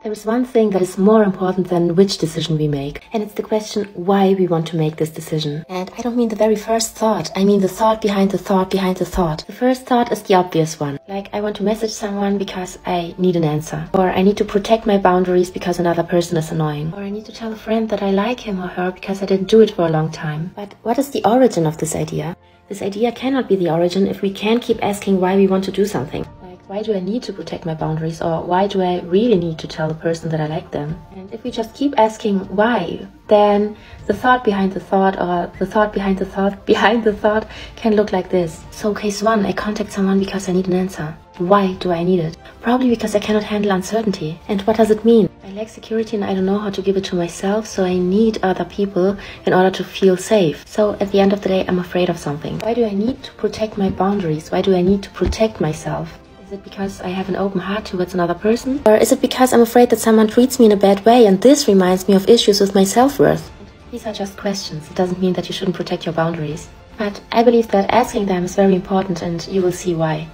There is one thing that is more important than which decision we make, and it's the question why we want to make this decision. And I don't mean the very first thought, I mean the thought behind the thought behind the thought. The first thought is the obvious one, like I want to message someone because I need an answer, or I need to protect my boundaries because another person is annoying, or I need to tell a friend that I like him or her because I didn't do it for a long time. But what is the origin of this idea? This idea cannot be the origin if we can't keep asking why we want to do something. Why do I need to protect my boundaries, or why do I really need to tell the person that I like them? And if we just keep asking why, then the thought behind the thought, or the thought behind the thought behind the thought can look like this. So case 1, I contact someone because I need an answer. Why do I need it? Probably because I cannot handle uncertainty. And what does it mean? I lack security and I don't know how to give it to myself, so I need other people in order to feel safe. So at the end of the day, I'm afraid of something. Why do I need to protect my boundaries? Why do I need to protect myself? Is it because I have an open heart towards another person? Or is it because I'm afraid that someone treats me in a bad way and this reminds me of issues with my self-worth? These are just questions. It doesn't mean that you shouldn't protect your boundaries. But I believe that asking them is very important, and you will see why.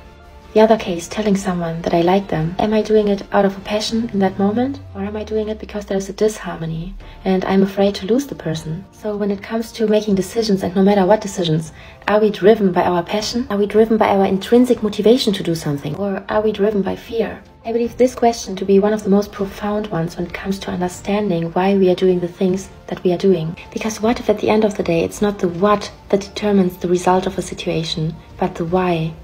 The other case, telling someone that I like them. Am I doing it out of a passion in that moment? Or am I doing it because there's a disharmony and I'm afraid to lose the person? So when it comes to making decisions, and no matter what decisions, are we driven by our passion? Are we driven by our intrinsic motivation to do something? Or are we driven by fear? I believe this question to be one of the most profound ones when it comes to understanding why we are doing the things that we are doing. Because what if at the end of the day it's not the what that determines the result of a situation, but the why?